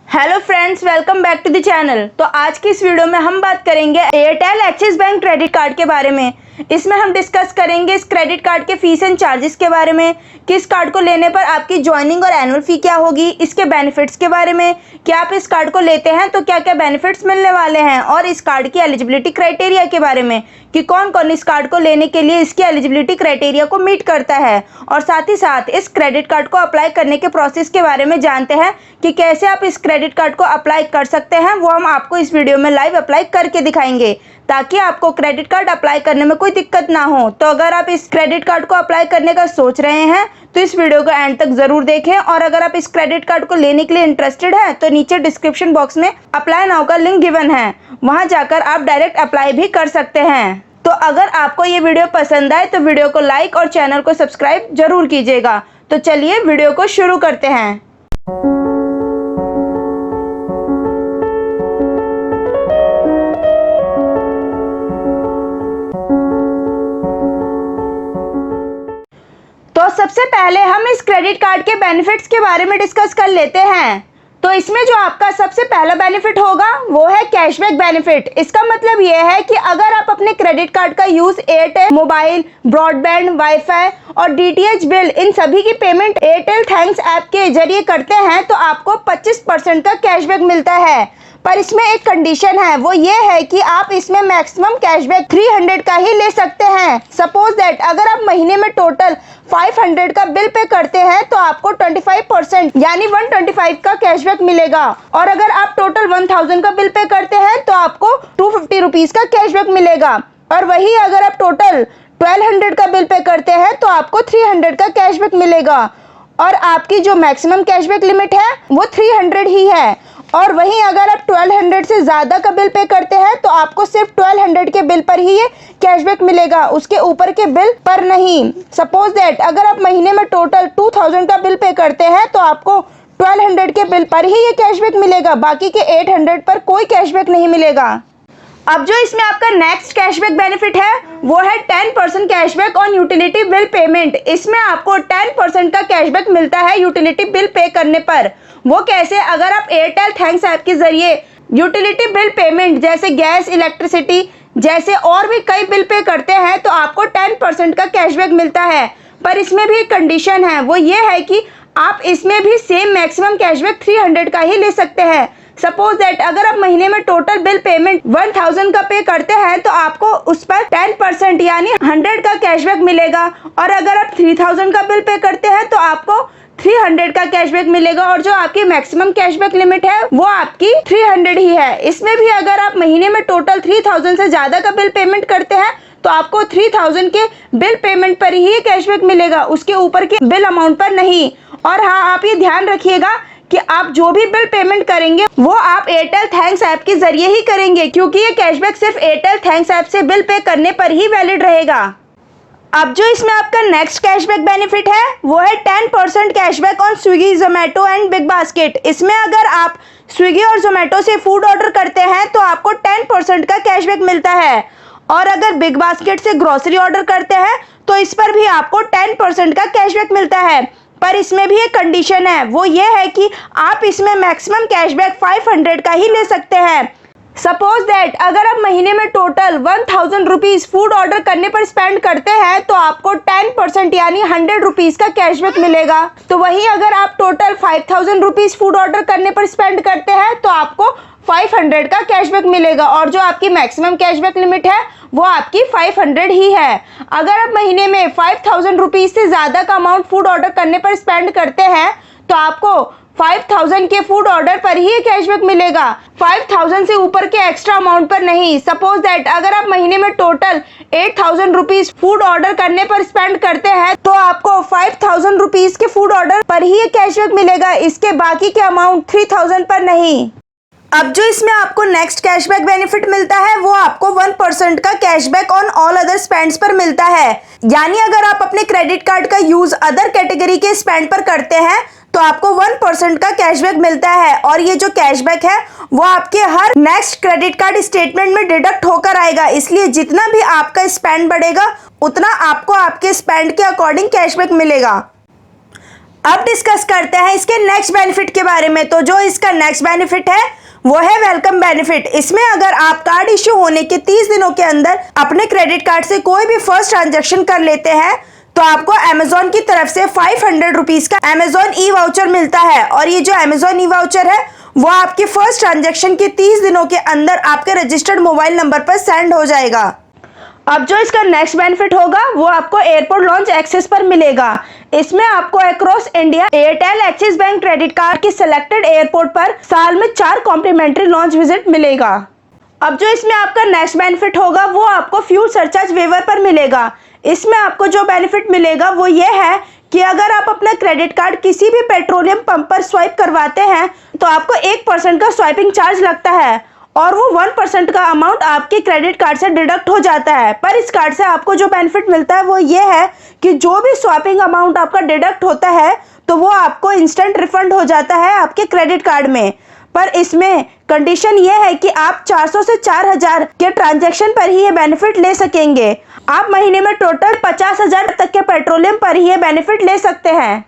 Hello friends, welcome back to the channel. तो आज की इस वीडियो में हम बात करेंगे Airtel Axis bank credit card के बारे में। इसमें हम डिस्कस करेंगे इस क्रेडिट कार्ड के फीस एंड चार्जेस के बारे में, कि इस कार्ड को लेने पर आपकी ज्वाइनिंग और एनुअल फी क्या होगी, इसके बेनिफिट्स के बारे में कि आप इस कार्ड को लेते हैं तो क्या क्या बेनिफिट्स मिलने वाले हैं, और इस कार्ड की एलिजिबिलिटी क्राइटेरिया के बारे में कि कौन कौन इस कार्ड को लेने के लिए इसकी एलिजिबिलिटी क्राइटेरिया को मीट करता है, और साथ ही साथ इस क्रेडिट कार्ड को अप्लाई करने के प्रोसेस के बारे में जानते हैं कि कैसे आप इस क्रेडिट कार्ड को अप्लाई कर सकते हैं। वो हम आपको इस वीडियो में लाइव अप्लाई करके दिखाएंगे ताकि आपको क्रेडिट कार्ड अप्लाई करने में कोई दिक्कत ना हो। तो अगर आप इस क्रेडिट कार्ड को अप्लाई करने का सोच रहे हैं तो इस वीडियो को एंड तक जरूर देखें, और अगर आप इस क्रेडिट कार्ड को लेने के लिए इंटरेस्टेड हैं तो नीचे डिस्क्रिप्शन बॉक्स में अप्लाई नाउ का लिंक गिवन है, वहां जाकर आप डायरेक्ट अप्लाई भी कर सकते हैं। तो अगर आपको ये वीडियो पसंद आए तो वीडियो को लाइक और चैनल को सब्सक्राइब जरूर कीजिएगा। तो चलिए वीडियो को शुरू करते हैं। तो सबसे पहले हम इस क्रेडिट कार्ड के बेनिफिट्स के बारे में डिस्कस कर लेते हैं। तो इसमें जो आपका सबसे पहला बेनिफिट होगा वो है कैशबैक बेनिफिट। इसका मतलब ये है कि अगर आप अपने क्रेडिट कार्ड का use Airtel mobile, broadband, wifi और डीटीएच बिल इन सभी की पेमेंट एयरटेल थैंक्स ऐप के जरिए करते हैं तो आपको 25% का कैशबैक मिलता है। पर इसमें एक कंडीशन है, वो ये है कि आप इसमें मैक्सिमम कैशबैक 300 का ही ले सकते हैं। सपोज दैट अगर आप महीने में टोटल 500 का बिल पे करते हैं तो आपको 25% यानी 125 का कैशबैक मिलेगा, और अगर आप टोटल 1000 का बिल पे करते हैं तो आपको 250 रुपीज का कैशबैक मिलेगा, और वही अगर आप टोटल 1200 का बिल पे करते हैं तो आपको 300 का कैशबैक मिलेगा, और आपकी जो मैक्सिमम कैशबैक लिमिट है वो 300 ही है। और वहीं अगर आप 1200 से ज़्यादा का बिल पे करते हैं तो आपको सिर्फ 1200 के बिल पर ही ये कैशबैक मिलेगा, उसके ऊपर के बिल पर नहीं। सपोज दैट अगर आप महीने में टोटल 2000 का बिल पे करते हैं तो आपको 1200 के बिल पर ही ये कैशबैक मिलेगा, बाकी के 800 पर कोई कैशबैक नहीं मिलेगा। अब जो इसमें आपका नेक्स्ट कैशबैक बेनिफिट है वो है 10% cashback on utility bill payment. इसमें आपको 10% का कैशबैक मिलता है यूटिलिटी बिल पे करने पर। वो कैसे? अगर आप एयरटेल थैंक्स ऐप के जरिए यूटिलिटी बिल पेमेंट जैसे गैस, इलेक्ट्रिसिटी जैसे और भी कई बिल पे करते हैं तो आपको 10% का कैशबैक मिलता है। पर इसमें भी एक कंडीशन है, वो ये है कि आप इसमें भी सेम मैक्सिमम कैशबैक 300 का ही ले सकते हैं। सपोज दैट अगर आप महीने में टोटल बिल पेमेंट 1000 का पे करते हैं तो आपको उस पर 10% यानी 100 का कैशबैक मिलेगा, और अगर आप 3000 का बिल पे करते हैं तो आपको 300 का कैशबैक मिलेगा, और जो आपकी मैक्सिमम कैशबैक लिमिट है वो आपकी 300 ही है। इसमें भी अगर आप महीने में टोटल 3000 से ज्यादा का बिल पेमेंट करते हैं तो आपको 3000 के बिल पेमेंट पर ही कैशबैक मिलेगा, उसके ऊपर के बिल अमाउंट पर नहीं। और हाँ, आप ये ध्यान रखिएगा कि आप जो भी बिल पेमेंट करेंगे वो आप एयरटेल थैंक्स ऐप के जरिए ही करेंगे, क्योंकि ये कैशबैक सिर्फ एयरटेल थैंक्स ऐप से बिल पे करने पर ही वैलिड रहेगा। अब जो इसमें आपका नेक्स्ट कैशबैक बेनिफिट है वो है 10% cashback on Swiggy, Zomato and big basket. इसमें अगर आप स्विगी और जोमेटो से फूड ऑर्डर करते हैं तो आपको 10% का कैशबैक मिलता है, और अगर बिग बास्केट से ग्रोसरी ऑर्डर करते हैं तो इस पर भी आपको 10% का कैशबैक मिलता है। पर इसमें भी एक कंडीशन है, वो ये है कि आप इसमें मैक्सिमम कैशबैक 500 का ही ले सकते हैं। सपोज दैट अगर आप महीने में टोटल 1000 रुपीज फूड ऑर्डर करने पर स्पेंड करते हैं तो आपको 10% यानी 100 रुपीज का कैशबैक मिलेगा। तो वहीं अगर आप टोटल 5000 रुपीज फूड ऑर्डर करने पर स्पेंड करते हैं तो आपको 500 का कैशबैक मिलेगा, और जो आपकी मैक्सिमम कैशबैक लिमिट है वो आपकी 500 ही है। अगर आप महीने में 5000 रुपीज से ज्यादा का अमाउंट फूड ऑर्डर करने पर स्पेंड करते हैं तो आपको 5000 के फूड ऑर्डर पर ही कैशबैक मिलेगा, 5000 से ऊपर के एक्स्ट्रा अमाउंट पर नहीं। सपोज दैट अगर आप महीने में टोटल 8000 रुपीज फूड ऑर्डर करने पर स्पेंड करते हैं तो आपको 5000 रुपीज के फूड ऑर्डर पर ही कैशबैक मिलेगा, इसके बाकी के अमाउंट 3000 पर नहीं। अब जो इसमें आपको नेक्स्ट कैशबैक बेनिफिट मिलता है वो आपको 1% का cashback on all other spends पर मिलता है। यानी अगर आप अपने क्रेडिट कार्ड का यूज अदर कैटेगरी के स्पेंड पर करते हैं तो आपको 1% का कैशबैक मिलता है, और ये जो कैशबैक है वो आपके हर नेक्स्ट क्रेडिट कार्ड स्टेटमेंट में डिडक्ट होकर आएगा। इसलिए जितना भी आपका स्पेंड बढ़ेगा उतना आपको आपके स्पेंड के अकॉर्डिंग कैशबैक मिलेगा। अब डिस्कस करते हैं इसके नेक्स्ट बेनिफिट के बारे में। तो जो इसका नेक्स्ट बेनिफिट है वो है वेलकम बेनिफिट। इसमें अगर आप कार्ड इश्यू होने के 30 दिनों के अंदर अपने क्रेडिट कार्ड से कोई भी फर्स्ट ट्रांजैक्शन कर लेते हैं तो आपको अमेजोन की तरफ से 500 रुपीज का अमेजोन ई वाउचर मिलता है। और ये जो अमेजोन ई वाउचर है वो आपके फर्स्ट ट्रांजैक्शन के 30 दिनों के अंदर आपके रजिस्टर्ड मोबाइल नंबर पर सेंड हो जाएगा। अब जो इसका नेक्स्ट बेनिफिट होगा वो आपको एयरपोर्ट लॉन्च एक्सेस पर मिलेगा। इसमें आपको across India Airtel Axis bank credit card की सिलेक्टेड एयरपोर्ट पर साल में 4 कॉम्प्लीमेंट्री लॉन्च विजिट मिलेगा। अब जो इसमें आपका नेक्स्ट बेनिफिट होगा वो आपको फ्यूल सरचार्ज वेवर पर मिलेगा। इसमें आपको जो बेनिफिट मिलेगा वो ये है कि अगर आप अपना क्रेडिट कार्ड किसी भी पेट्रोलियम पंप पर स्वाइप करवाते हैं तो आपको 1% का स्वाइपिंग चार्ज लगता है और वो 1% का अमाउंट आपके क्रेडिट कार्ड से डिडक्ट हो जाता है। पर इस कार्ड से आपको जो बेनिफिट मिलता है वो ये है कि जो भी स्वाइपिंग अमाउंट आपका डिडक्ट होता है तो वो आपको इंस्टेंट रिफंड हो जाता है आपके क्रेडिट कार्ड में। पर इसमें कंडीशन ये है कि आप 400 से 4000 के ट्रांजैक्शन पर ही ये बेनिफिट ले सकेंगे। आप महीने में टोटल 50,000 तक के पेट्रोलियम पर ही ये बेनिफिट ले सकते हैं।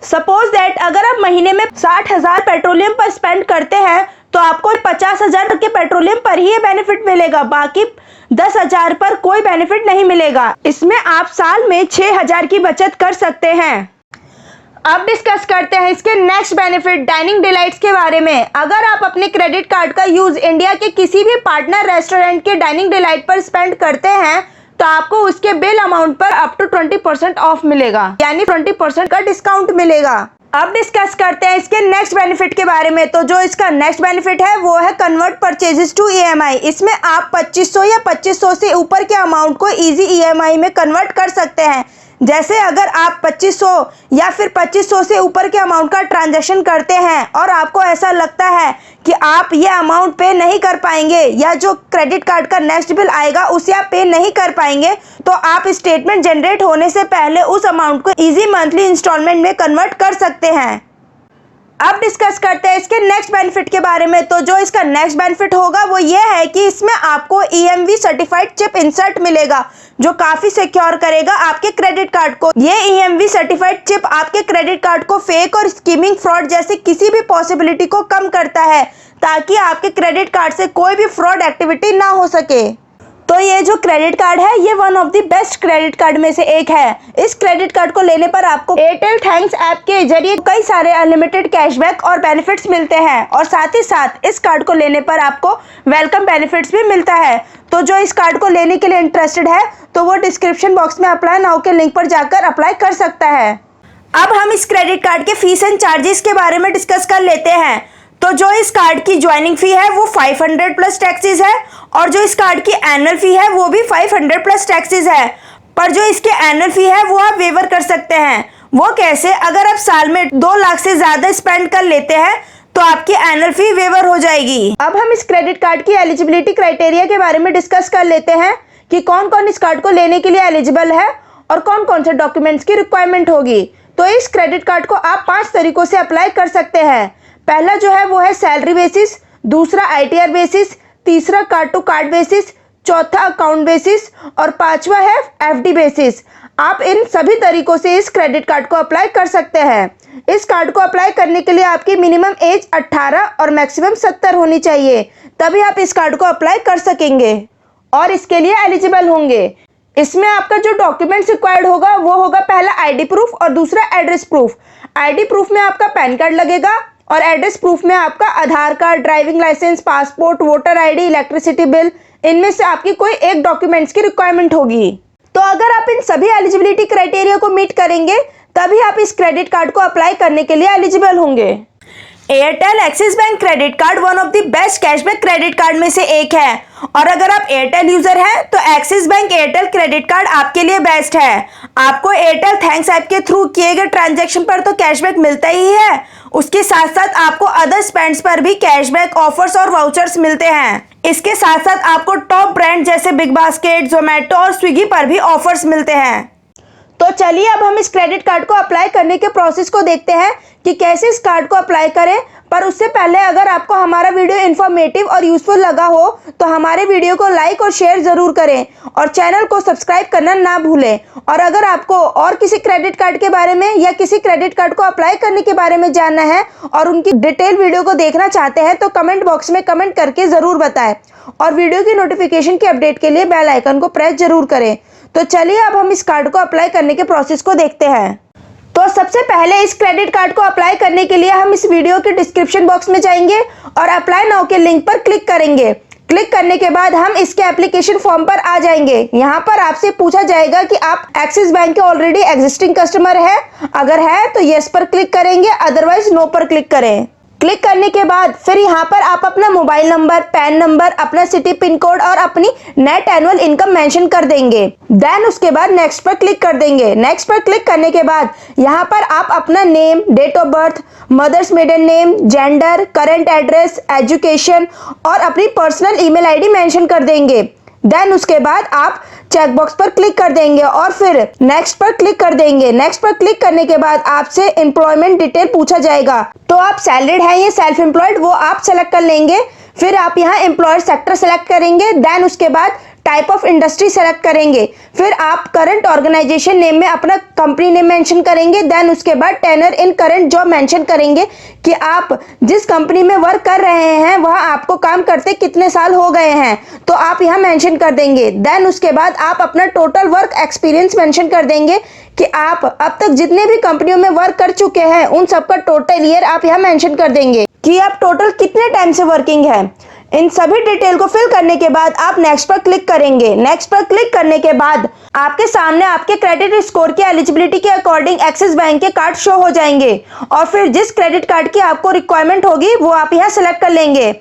सपोज दैट अगर आप महीने में 60,000 पेट्रोलियम पर स्पेंड करते हैं तो आपको 50,000 के पेट्रोलियम पर ही ये बेनिफिट मिलेगा, बाकी 10,000 पर कोई बेनिफिट नहीं मिलेगा। इसमें आप साल में 6,000 की बचत कर सकते हैं। अब डिस्कस करते हैं इसके नेक्स्ट बेनिफिट डाइनिंग डिलाइट्स के बारे में। अगर आप अपने क्रेडिट कार्ड का यूज इंडिया के किसी भी पार्टनर रेस्टोरेंट के डाइनिंग डिलाइट पर स्पेंड करते हैं तो आपको उसके बिल अमाउंट पर अप टू 20% ऑफ मिलेगा, यानी 20% का डिस्काउंट मिलेगा। अब डिस्कस करते हैं इसके नेक्स्ट बेनिफिट के बारे में। तो जो इसका नेक्स्ट बेनिफिट है वो है कन्वर्ट परचेजेस टू ईएमआई। इसमें आप 2500 या 2500 से ऊपर के अमाउंट को इजी ईएमआई में कन्वर्ट कर सकते हैं। जैसे अगर आप 2500 या फिर 2500 से ऊपर के अमाउंट का ट्रांजैक्शन करते हैं और आपको ऐसा लगता है कि आप ये अमाउंट पे नहीं कर पाएंगे या जो क्रेडिट कार्ड का नेक्स्ट बिल आएगा उसे आप पे नहीं कर पाएंगे तो आप स्टेटमेंट जनरेट होने से पहले उस अमाउंट को इजी मंथली इंस्टॉलमेंट में कन्वर्ट कर सकते हैं। अब डिस्कस करते हैं इसके नेक्स्ट बेनिफिट के बारे में। तो जो इसका नेक्स्ट बेनिफिट होगा वो ये है कि इसमें आपको EMV सर्टिफाइड चिप इंसर्ट मिलेगा जो काफी सिक्योर करेगा आपके क्रेडिट कार्ड को। ये EMV सर्टिफाइड चिप आपके क्रेडिट कार्ड को फेक और स्कीमिंग फ्रॉड जैसे किसी भी पॉसिबिलिटी को कम करता है ताकि आपके क्रेडिट कार्ड से कोई भी फ्रॉड एक्टिविटी ना हो सके। तो ये जो क्रेडिट कार्ड है ये one of the best credit card में से एक है। इस क्रेडिट कार्ड को लेने पर आपको एयरटेल थैंक्स ऐप के जरिए कई सारे अनलिमिटेड कैशबैक और बेनिफिट्स मिलते हैं और साथ ही साथ इस कार्ड को लेने पर आपको वेलकम बेनिफिट्स भी मिलता है। तो जो इस कार्ड को लेने के लिए इंटरेस्टेड है तो वो डिस्क्रिप्शन बॉक्स में अप्लाई नाउ के लिंक पर जाकर अप्लाई कर सकता है। अब हम इस क्रेडिट कार्ड के फीस एंड चार्जेस के बारे में डिस्कस कर लेते हैं। तो जो इस कार्ड की ज्वाइनिंग फी है वो 500 प्लस टैक्सेस है और जो इस कार्ड की एनुअल फी है वो भी 500 प्लस टैक्सेस है। पर जो इसके एनुअल फी है वो आप वेवर कर सकते हैं। वो कैसे? अगर आप साल में 2 लाख से ज्यादा स्पेंड कर लेते हैं तो आपकी एनुअल फी वेवर हो जाएगी। अब हम इस क्रेडिट कार्ड की एलिजिबिलिटी क्राइटेरिया के बारे में डिस्कस कर लेते हैं कि कौन कौन इस कार्ड को लेने के लिए एलिजिबल है और कौन कौन से डॉक्यूमेंट्स की रिक्वायरमेंट होगी। तो इस क्रेडिट कार्ड को आप 5 तरीकों से अप्लाई कर सकते हैं। पहला जो है वो है सैलरी बेसिस, दूसरा ITR बेसिस, तीसरा कार्ड टू कार्ड बेसिस, चौथा अकाउंट बेसिस और पांचवा है FD बेसिस। आप इन सभी तरीकों से इस क्रेडिट कार्ड को अप्लाई कर सकते हैं। इस कार्ड को अप्लाई करने के लिए आपकी मिनिमम एज 18 और मैक्सिमम 70 होनी चाहिए, तभी आप इस कार्ड को अप्लाई कर सकेंगे और इसके लिए एलिजिबल होंगे। इसमें आपका जो डॉक्यूमेंट्स रिक्वायर्ड होगा वो होगा पहला ID प्रूफ और दूसरा एड्रेस प्रूफ। ID प्रूफ में आपका पैन कार्ड लगेगा और एड्रेस प्रूफ में आपका Aadhaar card, driving licence, passport, voter ID, electricity bill, इनमें से आपकी कोई एक डॉक्यूमेंट्स की रिक्वायरमेंट होगी। तो अगर आप इन सभी एलिजिबिलिटी क्राइटेरिया को मीट करेंगे तभी आप इस क्रेडिट कार्ड को अप्लाई करने के लिए एलिजिबल होंगे। Airtel Axis bank credit card one of the best cashback credit card में से एक है और अगर आप एयरटेल यूजर हैं तो axis bank Airtel credit card आपके लिए बेस्ट है। आपको एयरटेल थैंक्स ऐप के थ्रू किए गए ट्रांजैक्शन पर तो कैशबैक मिलता ही है, उसके साथ साथ आपको अदर स्पेंड्स पर भी कैशबैक ऑफर्स और वाउचर्स मिलते हैं। इसके साथ साथ आपको टॉप ब्रांड जैसे बिग बास्केट, जोमेटो और स्विगी पर भी ऑफर्स मिलते हैं। तो चलिए अब हम इस क्रेडिट कार्ड को अप्लाई करने के प्रोसेस को देखते हैं कि कैसे इस कार्ड को अप्लाई करें। पर उससे पहले अगर आपको हमारा वीडियो इन्फॉर्मेटिव और यूजफुल लगा हो तो हमारे वीडियो को लाइक और शेयर जरूर करें और चैनल को सब्सक्राइब करना ना भूलें। और अगर आपको और किसी क्रेडिट कार्ड के बारे में या किसी क्रेडिट कार्ड को अप्लाई करने के बारे में जानना है और उनकी डिटेल वीडियो को देखना चाहते हैं तो कमेंट बॉक्स में कमेंट करके जरूर बताएं और वीडियो की नोटिफिकेशन के अपडेट के लिए बेल आइकन को प्रेस जरूर करें। तो चलिए अब हम इस कार्ड को अप्लाई करने के प्रोसेस को देखते हैं। तो सबसे पहले इस क्रेडिट कार्ड को अप्लाई करने के लिए हम इस वीडियो के डिस्क्रिप्शन बॉक्स में जाएंगे और अप्लाई नाउ के लिंक पर क्लिक करेंगे। क्लिक करने के बाद हम इसके एप्लीकेशन फॉर्म पर आ जाएंगे। यहाँ पर आपसे पूछा जाएगा कि आप एक्सिस बैंक के ऑलरेडी एग्जिस्टिंग कस्टमर है, अगर है तो यस पर क्लिक करेंगे, अदरवाइज नो पर क्लिक करें। क्लिक करने के बाद फिर यहाँ पर आप अपना मोबाइल नंबर, पैन नंबर, अपना सिटी पिन कोड और अपनी नेट एनुअल इनकम मेंशन कर देंगे। देन उसके बाद नेक्स्ट पर क्लिक कर देंगे। नेक्स्ट पर क्लिक करने के बाद यहाँ पर आप अपना name, date of birth, mother's maiden name, gender, current address, education और अपनी पर्सनल ईमेल आईडी मेंशन कर देंगे। देन उसके बाद आप चेक बॉक्स पर क्लिक कर देंगे और फिर नेक्स्ट पर क्लिक कर देंगे। नेक्स्ट पर क्लिक करने के बाद आपसे एम्प्लॉयमेंट डिटेल पूछा जाएगा, तो आप सैलरीड हैं या सेल्फ एम्प्लॉयड वो आप सेलेक्ट कर लेंगे। फिर आप यहाँ एम्प्लॉयर सेक्टर सेलेक्ट करेंगे। देन उसके बाद टाइप ऑफ इंडस्ट्री सेलेक्ट करेंगे। फिर आप करंट ऑर्गेनाइजेशन नेम में अपना कंपनी नेम मेंशन करेंगे। देन उसके बाद टेनर इन करंट जॉब मेंशन करेंगे कि आप जिस कंपनी में वर्क कर रहे हैं वह आपको काम करते कितने साल हो गए हैं, तो आप यहाँ मेंशन कर देंगे। देन उसके बाद आप अपना टोटल वर्क एक्सपीरियंस मेंशन कर देंगे कि आप अब तक जितने भी कंपनियों में वर्क कर चुके हैं उन सबका टोटल ईयर आप यहाँ मेंशन कर देंगे कि आप टोटल कितने टाइम से वर्किंग है। इन सभी डिटेल को फिल करने के बाद आप नेक्स्ट पर क्लिक करेंगे। नेक्स्ट पर क्लिक करने के बाद आपके सामने आपके क्रेडिट स्कोर की एलिजिबिलिटी के अकॉर्डिंग एक्सिस बैंक के कार्ड शो हो जाएंगे और फिर जिस क्रेडिट कार्ड की आपको रिक्वायरमेंट होगी वो आप यहाँ सेलेक्ट कर लेंगे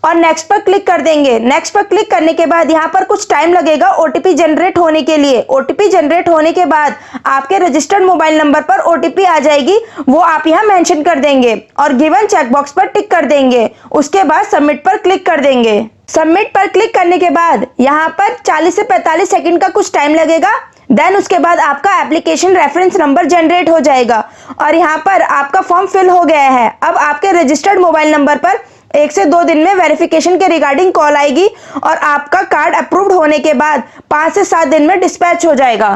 और नेक्स्ट पर क्लिक कर देंगे। नेक्स्ट पर क्लिक करने के बाद यहाँ पर कुछ टाइम लगेगा ओटीपी जनरेट होने के लिए। ओटीपी जनरेट होने के बाद आपके रजिस्टर्ड मोबाइल नंबर पर ओटीपी आ जाएगी, वो आप यहाँ मेंशन कर देंगे और गिवन चेक बॉक्स पर टिक कर देंगे। उसके बाद सबमिट पर क्लिक कर देंगे। सबमिट पर क्लिक करने के बाद यहाँ पर 40 से 45 सेकंड का कुछ टाइम लगेगा। देन उसके बाद आपका एप्लीकेशन रेफरेंस नंबर जनरेट हो जाएगा और यहाँ पर आपका फॉर्म फिल हो गया है। अब आपके रजिस्टर्ड मोबाइल नंबर पर 1 से 2 दिन में वेरिफिकेशन के रिगार्डिंग कॉल आएगी और आपका कार्ड अप्रूव्ड होने के बाद 5 से 7 दिन में डिस्पैच हो जाएगा।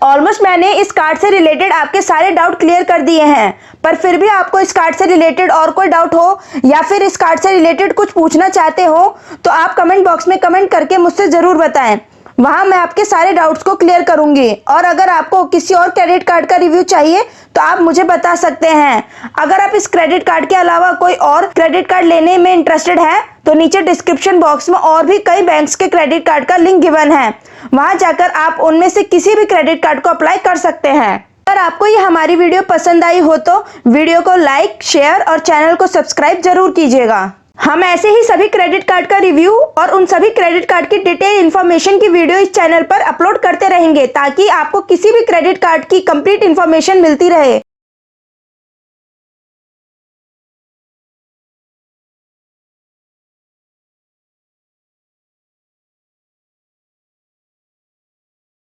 ऑलमोस्ट मैंने इस कार्ड से रिलेटेड आपके सारे डाउट क्लियर कर दिए हैं, पर फिर भी आपको इस कार्ड से रिलेटेड और कोई डाउट हो या फिर इस कार्ड से रिलेटेड कुछ पूछना चाहते हो तो आप कमेंट बॉक्स में कमेंट करके मुझसे जरूर बताएं, वहां मैं आपके सारे डाउट्स को क्लियर करूंगी। और अगर आपको किसी और क्रेडिट कार्ड का रिव्यू चाहिए तो आप मुझे बता सकते हैं। अगर आप इस क्रेडिट कार्ड के अलावा कोई और क्रेडिट कार्ड लेने में इंटरेस्टेड है तो नीचे डिस्क्रिप्शन बॉक्स में और भी कई बैंक्स के क्रेडिट कार्ड का लिंक गिवन है, वहां जाकर आप उनमें से किसी भी क्रेडिट कार्ड को अप्लाई कर सकते हैं। अगर आपको ये हमारी वीडियो पसंद आई हो तो वीडियो को लाइक, शेयर और चैनल को सब्सक्राइब जरूर कीजिएगा। हम ऐसे ही सभी क्रेडिट कार्ड का रिव्यू और उन सभी क्रेडिट कार्ड की डिटेल इन्फॉर्मेशन की वीडियो इस चैनल पर अपलोड करते रहेंगे ताकि आपको किसी भी क्रेडिट कार्ड की कंप्लीट इन्फॉर्मेशन मिलती रहे।